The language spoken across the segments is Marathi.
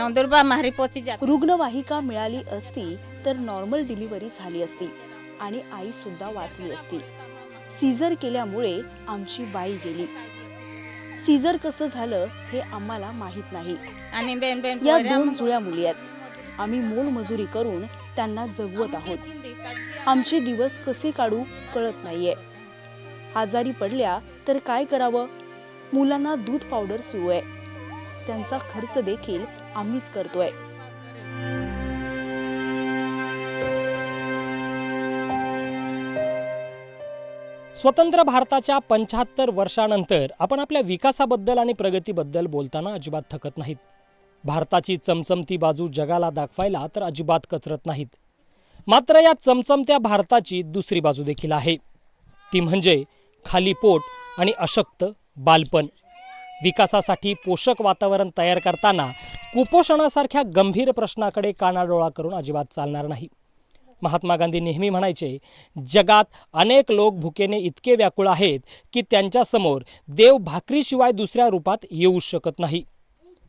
नंदुरबार मारी पोची जात. रुग्णवाहिका मिळाली असती तर नॉर्मल डिलिव्हरी झाली असती आणि आई सुद्धा वाचली असती. सीझर केल्यामुळे आमची बाई गेली. सीझर कसं झालं हे आम्हाला माहित नाही. आणि बेन बेन या 2 जुळ्या मुली आहेत. आम्ही मोलमजुरी करून त्यांना जगवत आहोत. आमचे दिवस कसे काढू कळत नाहीये. आजारी पडल्या तर काय करावं? मुलांना दूध पावडर सुरू आहे. त्यांचा खर्च देखील आम्हीच करतोय. स्वतंत्र भारताच्या 75 वर्षानंतर आपण आपल्या विकासाबद्दल आणि प्रगतीबद्दल बोलताना अजिबात थकत नाहीत. भारताची चमचमती बाजू जगाला दाखवायला तर अजिबात कचरत नाहीत. मात्र या चमचमत्या भारताची दुसरी बाजू देखील आहे. ती म्हणजे खाली पोट आणि अशक्त बालपण. विकासासाठी पोषक वातावरण तयार करताना कुपोषणासारख्या गंभीर प्रश्नाकडे कानाडोळा करून अजिबात चालणार नाही. महात्मा गांधी नेहमी म्हणायचे, जगात अनेक लोक भुकेने इतके व्याकुळ आहेत की त्यांच्यासमोर देव भाकरीशिवाय दुसऱ्या रूपात येऊ शकत नाही.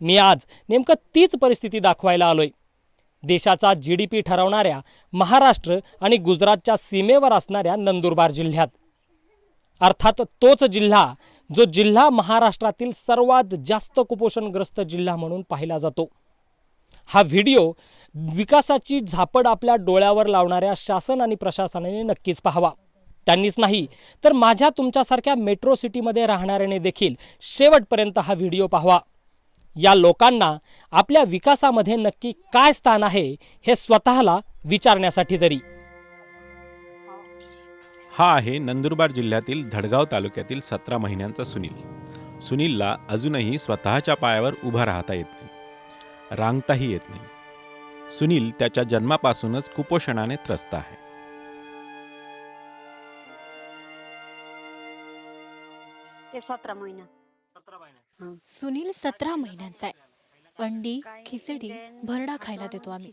मी आज नेमकं तीच परिस्थिती दाखवायला आलोय. देशाचा GDP ठरवणाऱ्या महाराष्ट्र आणि गुजरातच्या सीमेवर असणाऱ्या नंदुरबार जिल्ह्यात. अर्थात तोच जिल्हा जो जिल्हा महाराष्ट्रातील सर्वात जास्त कुपोषणग्रस्त जिल्हा म्हणून पाहिला जातो. हा व्हिडिओ विकासाची झापड आपल्या डोळ्यावर लावणाऱ्या शासन आणि प्रशासनाने नक्कीच पाहावा. त्यांनीच नाही तर माझ्या तुमच्यासारख्या मेट्रो सिटीमध्ये राहणाऱ्याने देखील शेवटपर्यंत हा व्हिडिओ पाहावा. या लोकांना आपल्या विकासामध्ये नक्की काय स्थान आहे हे स्वतःला विचारण्यासाठी तरी. हा आहे नंदुरबार जिल्ह्यातील धडगाव तालुक्यातील 17 महिन्यांचा सुनील. सुनीलला अजूनही स्वतःच्या पायावर उभा राहता येत नाही, रांगताही येत नाही. सुनील त्याच्या जन्मापासूनच कुपोषणाने त्रस्त आहे. सुनील 17 महिन्यांचा आहे. अंडी, खिचडी, भरडा खायला देतो आम्ही.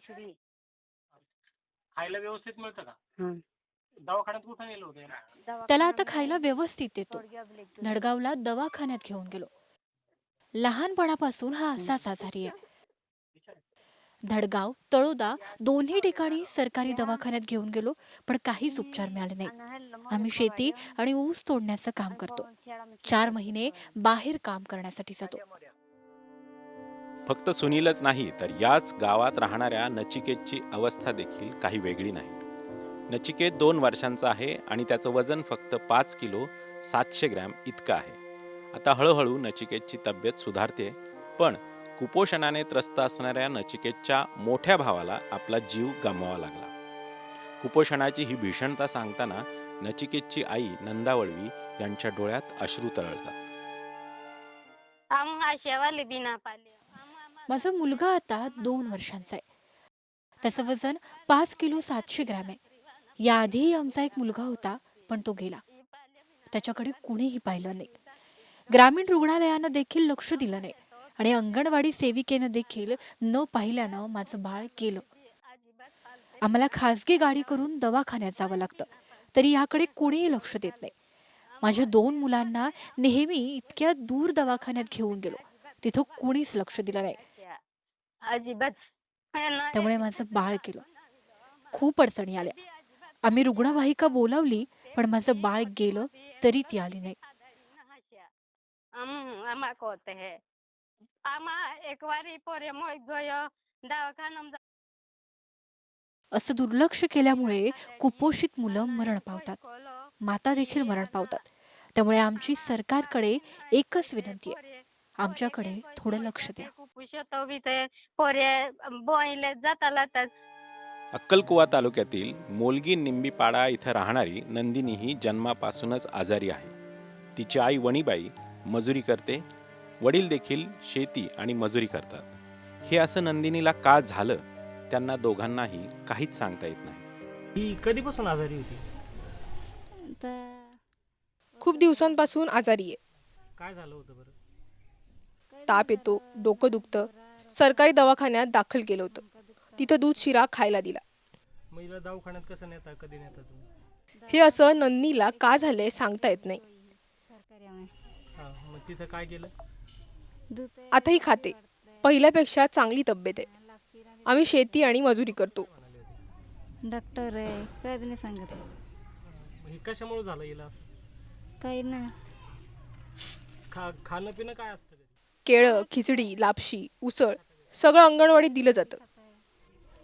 खायला व्यवस्थित मिळतं का? दवाखान्यात कुठे नेलं होतं? त्याला आता खायला व्यवस्थित देतो. धडगावला दवाखान्यात घेऊन गेलो. लहानपणापासून हा असाच आजारी आहे. धडगाव, तळोदा दोन्ही ठिकाणी सरकारी दवाखान्यात घेऊन गेलो, पण काहीच उपचार मिळाले नाही. आम्ही शेती आणि ऊस तोडण्याचं काम करतो. 4 महिने बाहेर काम करण्यासाठी जातो. फक्त सुनीलच नाही तर याच गावात राहणाऱ्या नचिकेतची अवस्था देखील काही वेगळी नाही. नचिकेत 2 वर्षांचा आहे आणि त्याचं वजन फक्त 5 किलो 700 ग्रॅम इतकं आहे. आता हळूहळू नचिकेतची तब्येत सुधारते, पण कुपोषणाने त्रस्त असणाऱ्या नचिकेतच्या मोठ्या भावाला आपला जीव गमवावा लागला. कुपोषणाची ही भीषणता सांगताना नचिकेतची आई नंदा वळवी यांच्या डोळ्यात अश्रू तरळतात. माझा मुलगा आता 2 वर्षांचा आहे. त्याचं वजन 5 किलो 700 ग्रॅम आहे. याआधी आमचा एक मुलगा होता, पण तो गेला. त्याच्याकडे कुणीही पाहिलं नाही. ग्रामीण रुग्णालयानं देखील लक्ष दिलं नाही आणि अंगणवाडी सेविकेनं देखील न पाहिल्यानं माझं बाळ गेलं. आम्हाला खासगी गाडी करून दवाखान्यात जावं लागतं, तरी याकडे कोणीही लक्ष देत नाही. माझ्या 2 मुलांना नेहमी इतक्या दूर दवाखान्यात घेऊन गेलो, तिथं कोणीच लक्ष दिलं नाही. त्यामुळे माझं बाळ गेलं. खूप अडचणी आल्या. आम्ही रुग्णवाहिका बोलावली, पण माझं बाळ गेलं तरी ती आली नाही. असं दुर्लक्ष केल्यामुळे कुपोषित मुलं मरण पावतात, माता देखील मरण पावतात. त्यामुळे आमची सरकारकडे एकच विनंती आहे, आमच्याकडे थोडं लक्ष द्या. अक्कलकुवा तालुक्यातील मोलगी निंबीपाडा इथं राहणारी नंदिनी ही जन्मापासूनच आजारी आहे. तिची आई वणीबाई मजुरी करते, वडील देखील शेती आणि मजुरी करतात. हे असं नंदिनीला का झालं त्यांना दोघांनाही काहीच सांगता येत नाही. ही कधीपासून आजारी होती? खूप दिवसांपासून आजारी आहे. काय झालं होतं बरं? ताप येतो, डोकं दुखतं. सरकारी दवाखान्यात दाखल केलं होतं. तिथं दूध शिरा खायला दिला. मग हिला दवाखान्यात कसं नेता, कधी नेता तुम्ही? हे असं नंदिनीला का झालंय सांगता येत नाही. मग तिथं काय केलं? आताही खाते, पहिल्यापेक्षा चांगली तब्येत आहे. आम्ही शेती आणि मजुरी करतो. डॉक्टर आहे काय नाही सांगितलं हे कशामुळे झालं हिला? काही नाही खाणं पिणं काय असतं? केळं, खिचडी, लापशी, उसळ सगळं अंगणवाडीत दिलं जातं.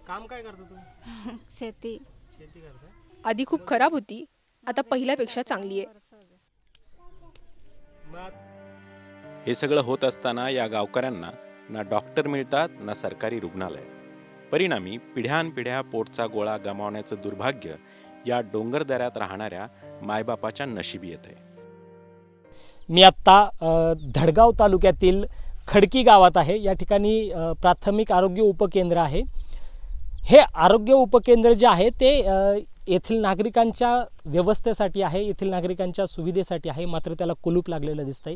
काम काय करतो तुम्ही? शेती शेती करता? आधी खूप खराब होती, आता पहिल्यापेक्षा चांगली आहे. हे सगळं होत असताना या गावकऱ्यांना ना डॉक्टर मिळतात ना सरकारी रुग्णालय. परिणामी पिढ्यानपिढ्या पोटचा गोळा गमावण्याचं दुर्भाग्य या डोंगरदऱ्यात राहणाऱ्या मायबापाच्या नशिबी येत आहे. मी आत्ता धडगाव तालुक्यातील खडकी गावात आहे. या ठिकाणी प्राथमिक आरोग्य उपकेंद्र आहे. हे आरोग्य उपकेंद्र जे आहे ते येथील नागरिकांच्या व्यवस्थेसाठी आहे, येथील नागरिकांच्या सुविधेसाठी आहे, मात्र त्याला कुलूप लागलेलं दिसतंय.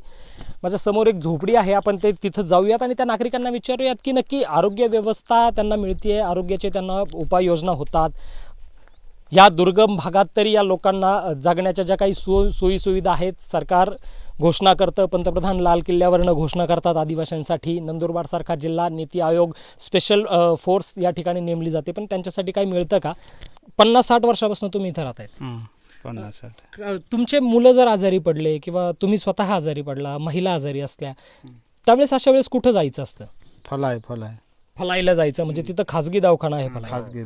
माझ्या समोर एक झोपडी आहे, आपण ते तिथं जाऊयात आणि त्या नागरिकांना विचारूयात की नक्की आरोग्य व्यवस्था त्यांना मिळते, आरोग्याचे त्यांना उपाययोजना होतात. या दुर्गम भागात तरी या लोकांना जगण्याच्या ज्या काही सोयीसुविधा आहेत सरकार घोषणा करतं. पंतप्रधान लाल किल्ल्यावरनं घोषणा करतात आदिवासींसाठी. नंदुरबारसारखा जिल्हा नीती आयोग स्पेशल फोर्स या ठिकाणी नेमली जाते, पण त्यांच्यासाठी काही मिळतं का? 50-60 वर्षापासून तुम्ही इथं राहत आहेत. 50-60. तुमचे मुलं जर आजारी पडले किंवा तुम्ही स्वतः आजारी पडला, महिला आजारी असल्या, त्यावेळेस अशा वेळेस कुठं जायचं असतं? फलाईला जायचं, म्हणजे तिथं खाजगी दवाखाना आहे खाजगी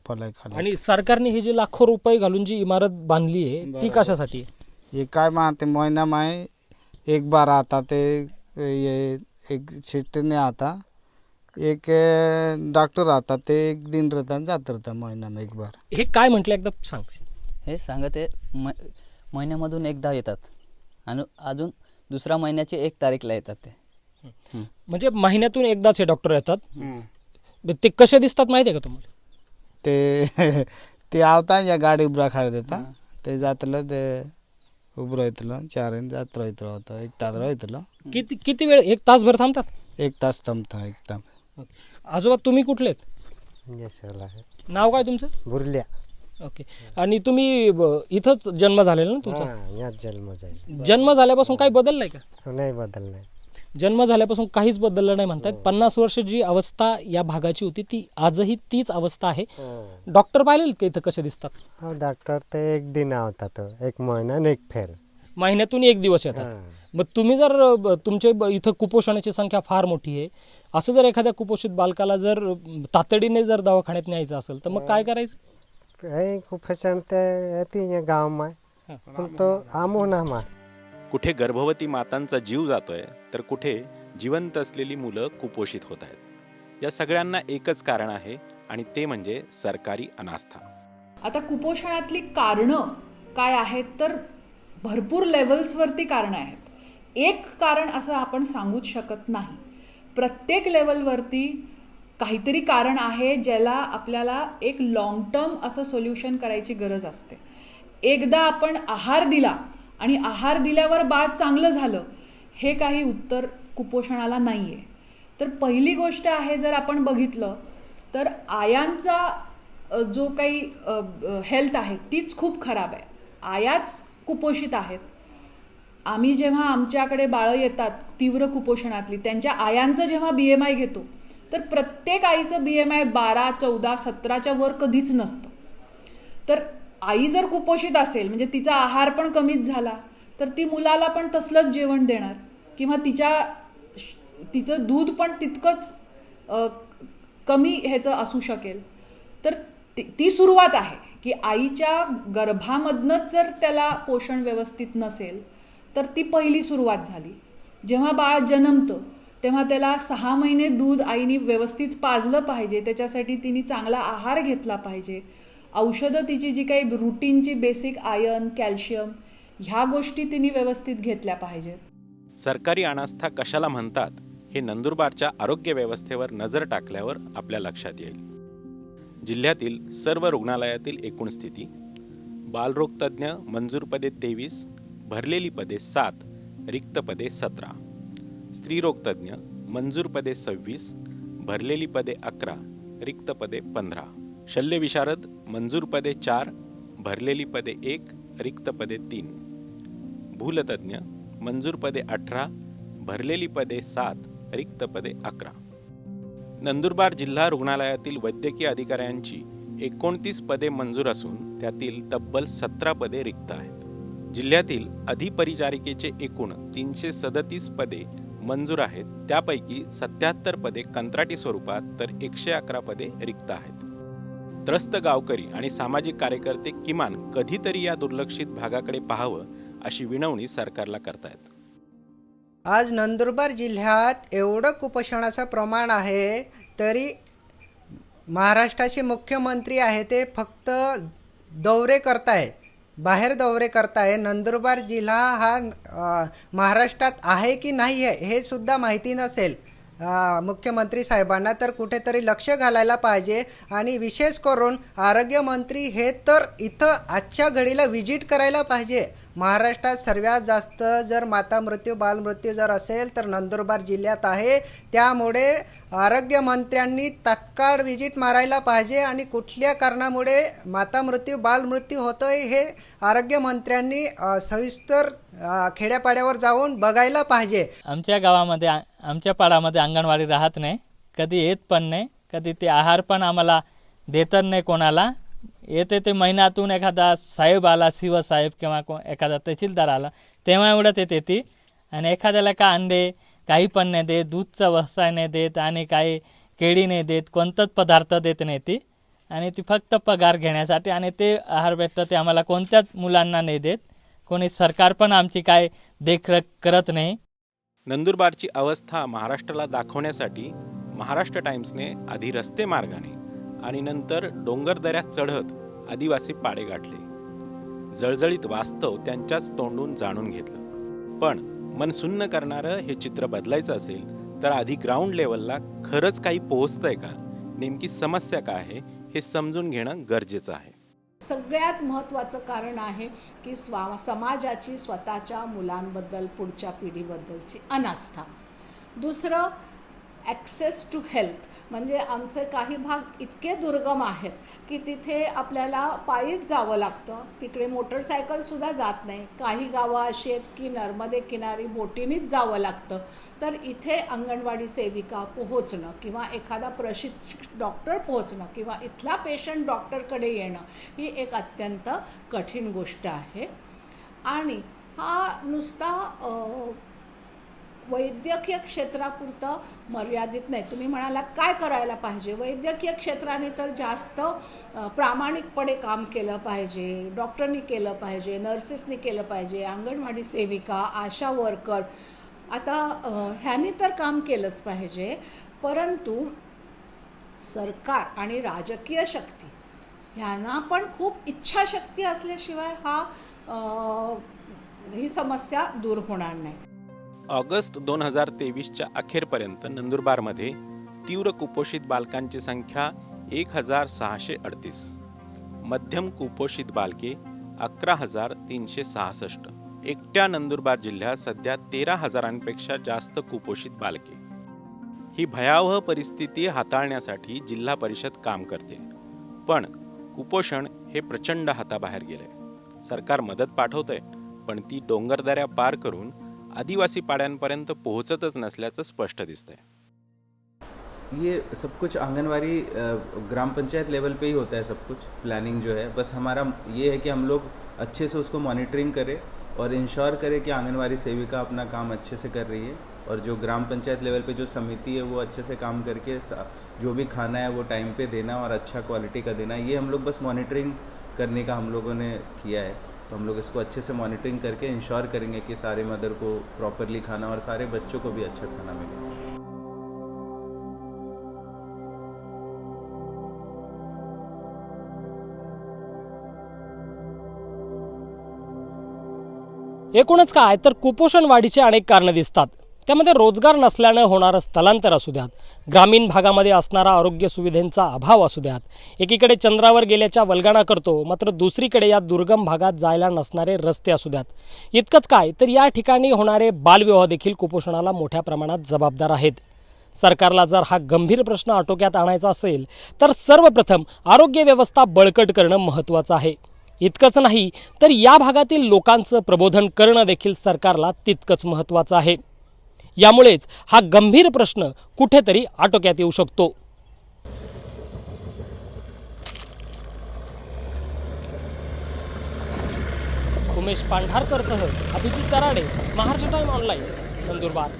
फलाई खाली. आणि सरकारने हे जे लाखो रुपये घालून जी इमारत बांधली आहे ती कशासाठी आहे? ये काय मानते महीना में एक बार आता ते ये एक सिस्टर ने आता, एक डॉक्टर आता, ते एक दिन रहता जात रहता महीना में एक बार. हे काय म्हटलं एकदा सांग. हे सांगत आहे महिन्यामधून एकदा येतात आणि अजून दुसऱ्या महिन्याची 1 तारीखला येतात ते. म्हणजे महिन्यातून एकदाच हे डॉक्टर येतात. ते कसे दिसतात माहिती आहे का तुम्हाला? ते ते आवता या गाडी उभा खाड देता ते जातलं ते उभं राहतलं 4 जात राहत होतं 1 तास राहतलं. किती वेळ? 1 तासभर थांबतात? 1 तास थांबता एकदम. आजोबा तुम्ही कुठले आहेत? नाव काय तुमचं? बुरल्या. ओके. आणि तुम्ही इथंच जन्म झालेला ना तुमचा? याच जन्म जाईल. जन्म झाल्यापासून काही बदललंय का? नाही बदलणार. जन्म झाल्यापासून काहीच बदललं नाही म्हणतात. 50 वर्ष जी अवस्था या भागाची होती ती आजही तीच अवस्था आहे. डॉक्टर पाहिले का इथं कसे दिसतात? डॉक्टर ते 1 दिन आवतात, 1 महिना आणि 1 फेर. महिन्यातून 1 दिवस येतात. मग तुम्ही जर तुमच्या इथं कुपोषणाची संख्या फार मोठी आहे, असं जर एखाद्या कुपोषित बालकाला जर तातडीने जर दवाखान्यात न्यायचं असेल तर मग काय करायचं? कुपोषण ते येते गाव में तो आमो ना मा. कुठे गर्भवती मातांचा जीव जातोय तर कुठे जिवंत असलेली मुलं कुपोषित होत आहेत. या सगळ्यांना एकच कारण आहे आणि ते म्हणजे सरकारी अनास्था. आता कुपोषणातली कारणं काय आहेत तर भरपूर लेवल्सवरती कारणं आहेत. एक कारण असं आपण सांगूच शकत नाही. प्रत्येक लेवलवरती काहीतरी कारण आहे ज्याला आपल्याला एक लॉंग टर्म असं सोल्युशन करायची गरज असते. एकदा आपण आहार दिला आणि आहार दिल्यावर बाळ चांगलं झालं हे काही उत्तर कुपोषणाला नाही आहे. तर पहिली गोष्ट आहे, जर आपण बघितलं तर आयांचा जो काही हेल्थ आहे तीच खूप खराब आहे. आयाच कुपोषित आहेत. आम्ही जेव्हा आमच्याकडे बाळं येतात तीव्र कुपोषणातली, त्यांच्या आयांचं जेव्हा BMI घेतो तर प्रत्येक आईचं BMI 12, 14, 17च्या वर कधीच नसतं. तर आई जर कुपोषित असेल म्हणजे तिचा आहार पण कमीच झाला तर ती मुलाला पण तसलंच जेवण देणार किंवा तिचं दूध पण तितकंच कमी ह्याचं असू शकेल. तर ती सुरुवात आहे की आईच्या गर्भामधनंच जर त्याला पोषण व्यवस्थित नसेल तर ती पहिली सुरुवात झाली. जेव्हा बाळ जन्मतं तेव्हा त्याला 6 महिने दूध आईने व्यवस्थित पाजलं पाहिजे. त्याच्यासाठी तिने चांगला आहार घेतला पाहिजे. औषधं तिची जी काही रुटीनची बेसिक आयर्न, कॅल्शियम ह्या गोष्टी तिने व्यवस्थित घेतल्या पाहिजेत. सरकारी अनास्था कशाला म्हणतात हे नंदुरबारच्या आरोग्य व्यवस्थेवर नजर टाकल्यावर आपल्या लक्षात येईल. जिल्ह्यातील सर्व रुग्णालयातील एकूण स्थिती: बालरोग तज्ज्ञ मंजूर पदे 23, भरलेली पदे 7, रिक्त पदे 17. स्त्रीरोग तज्ज्ञ मंजूर पदे 26, भरलेली पदे 11, रिक्त पदे 15. शल्यविशारद मंजूर पदे 4, भरलेली पदे 1, रिक्त पदे 3. भूलतज्ञ मंजूर पदे 18, भरलेली पदे 7, रिक्त पदे 11. नंदुरबार जिल्हा रुग्णालयातील वैद्यकीय अधिकाऱ्यांची 29 पदे मंजूर असून त्यातील तब्बल 17 पदे रिक्त आहेत. जिल्ह्यातील अधिपरिचारिकेचे एकूण 337 पदे मंजूर आहेत. त्यापैकी 77 पदे कंत्राटी स्वरूपात तर 111 पदे रिक्त आहेत. त्रस्त गावकरी आणि सामाजिक कार्यकर्ते किमान कधीतरी या दुर्लक्षित भागाकडे पाहावं अशी विनवणी सरकारला करतायत. आज नंदुरबार जिल्ह्यात एवढं कुपोषणाचं प्रमाण आहे तरी महाराष्ट्राचे मुख्यमंत्री आहे ते फक्त दौरे करतायत, बाहेर दौरे करताय. नंदुरबार जिल्हा हा महाराष्ट्रात आहे की नाही आहे हे सुद्धा माहिती नसेल मुख्यमंत्री साहेबांना. तर कुठेतरी लक्ष घालायला पाहिजे आणि विशेष करून आरोग्यमंत्री हे तर इथं आजच्या घडीला विजिट करायला पाहिजे. महाराष्ट्रात सर्वात जास्त जर माता मृत्यू बालमृत्यू जर असेल तर नंदुरबार जिल्ह्यात आहे. त्यामुळे आरोग्यमंत्र्यांनी तात्काळ विजिट मारायला पाहिजे आणि कुठल्या कारणामुळे माता मृत्यू बालमृत्यू होतोय हे आरोग्यमंत्र्यांनी सविस्तर खेड्यापाड्यावर जाऊन बघायला पाहिजे. आमच्या गावामध्ये आमच्या पाडामध्ये अंगणवाडी राहत नाही, कधी येत पण नाही, कधी ते आहार पण आम्हाला देत नाही कोणाला. येते ते महिन्यातून एखादा साहेब आला, शिवसाहेब किंवा एखादा तहसीलदार आला तेव्हा एवढंच येते ती. आणि एखाद्याला का अंडे काही पण नाही देत, दूधचा व्यवसाय नाही देत आणि काही केळी नाही देत, कोणताच पदार्थ देत नाही ती. आणि ती फक्त पगार घेण्यासाठी आणि ते आहार भेटतं ते आम्हाला कोणत्याच मुलांना नाही देत. कोणी सरकार पण आमची काय देखरेख करत नाही. नंदुरबारची अवस्था महाराष्ट्राला दाखवण्यासाठी महाराष्ट्र टाइम्सने आधी रस्ते मार्गाने आणि नंतर डोंगरदऱ्यात चढत आदिवासी पाडे गाठले. जळजळीत वास्तव त्यांच्याच तोंडून जाणून घेतलं. पण मन सुन्न करणारं हे चित्र बदलायचं असेल तर आधी ग्राउंड लेवलला खरंच काही पोहोचतंय का, नेमकी समस्या काय आहे हे समजून घेणं गरजेचं आहे. सगळ्यात महत्त्वाचं कारण आहे की समाजाची स्वतःच्या मुलांबद्दल, पुढच्या पिढीबद्दलची अनास्था. दुसरं ॲक्सेस टू हेल्थ, म्हणजे आमचे काही भाग इतके दुर्गम आहेत की तिथे आपल्याला पायीच जावं लागतं. तिकडे मोटरसायकलसुद्धा जात नाही. काही गावं अशी आहेत की नर्मदे किनारी बोटीनीच जावं लागतं. तर इथे अंगणवाडी सेविका पोहोचणं किंवा एखादा प्रशिक्षित डॉक्टर पोहोचणं किंवा इथला पेशंट डॉक्टरकडे येणं ही एक अत्यंत कठीण गोष्ट आहे. आणि हा नुसता वैद्यकीय क्षेत्रापुरतं मर्यादित नाही. तुम्ही म्हणालात काय करायला पाहिजे, वैद्यकीय क्षेत्राने तर जास्त प्रामाणिकपणे काम केलं पाहिजे, डॉक्टरनी केलं पाहिजे, नर्सेसनी केलं पाहिजे, अंगणवाडी सेविका, आशा वर्कर, आता ह्यांनी तर काम केलंच पाहिजे. परंतु सरकार आणि राजकीय शक्ती ह्यांना पण खूप इच्छाशक्ती असल्याशिवाय ही समस्या दूर होणार नाही. ऑगस्ट 2023च्या अखेरपर्यंत नंदुरबारमध्ये तीव्र कुपोषित बालकांची संख्या 1638, मध्यम कुपोषित बालके 11,366. एकट्या नंदुरबार जिल्ह्यात सध्या 13,000पेक्षा जास्त कुपोषित बालके. ही भयावह परिस्थिती हाताळण्यासाठी जिल्हा परिषद काम करते, पण कुपोषण हे प्रचंड हाताबाहेर गेले. सरकार मदत पाठवतंय, पण ती डोंगरदऱ्या पार करून आदिवासी पाड्यांपर्यंत पोहोचतच नसल्याचं स्पष्ट दिसतंय. ये सब कुछ आंगनवाड़ी ग्राम पंचायत लेवल पे ही होता है. सब कुछ प्लानिंग जो है, बस हमारा ये है कि हम लोग अच्छे से उसको मॉनिटरिंग करें और इंश्योर करें कि आंगनवाड़ी सेविका अपना काम अच्छे से कर रही है और जो ग्राम पंचायत लेवल पे जो समिति है वो अच्छे से काम करके जो भी खाना है वो टाइम पे देना और अच्छा क्वालिटी का देना. ये हम लोग बस मॉनिटरिंग करने का हम लोगों ने किया है. तो हम लोग इसको अच्छे से मॉनिटरिंग करके इंश्योर करेंगे कि सारे मदर को प्रॉपरली खाना और सारे बच्चों को भी अच्छा खाना मिले. एकूणच काय तर कुपोषण वाढीचे अनेक कारणं दिसतात. त्यामध्ये रोजगार नसल्यानं होणारं स्थलांतर असू द्यात, ग्रामीण भागामध्ये असणारा आरोग्य सुविधांचा अभाव असू द्यात, एकीकडे चंद्रावर गेल्याच्या वल्गणा करतो मात्र दुसरीकडे या दुर्गम भागात जायला नसणारे रस्ते असू द्यात. इतकंच काय तर या ठिकाणी होणारे बालविवाह देखील कुपोषणाला मोठ्या प्रमाणात जबाबदार आहेत. सरकारला जर हा गंभीर प्रश्न आटोक्यात आणायचा असेल तर सर्वप्रथम आरोग्य व्यवस्था बळकट करणं महत्त्वाचं आहे. इतकंच नाही तर या भागातील लोकांचं प्रबोधन करणं देखील सरकारला तितकंच महत्त्वाचं आहे. यामुळेच हा गंभीर प्रश्न कुठेतरी आटोक्यात येऊ शकतो. उमेश पांढारकरसह अभिजित कराडे, महाराष्ट्र टाइम ऑनलाईन, नंदुरबार.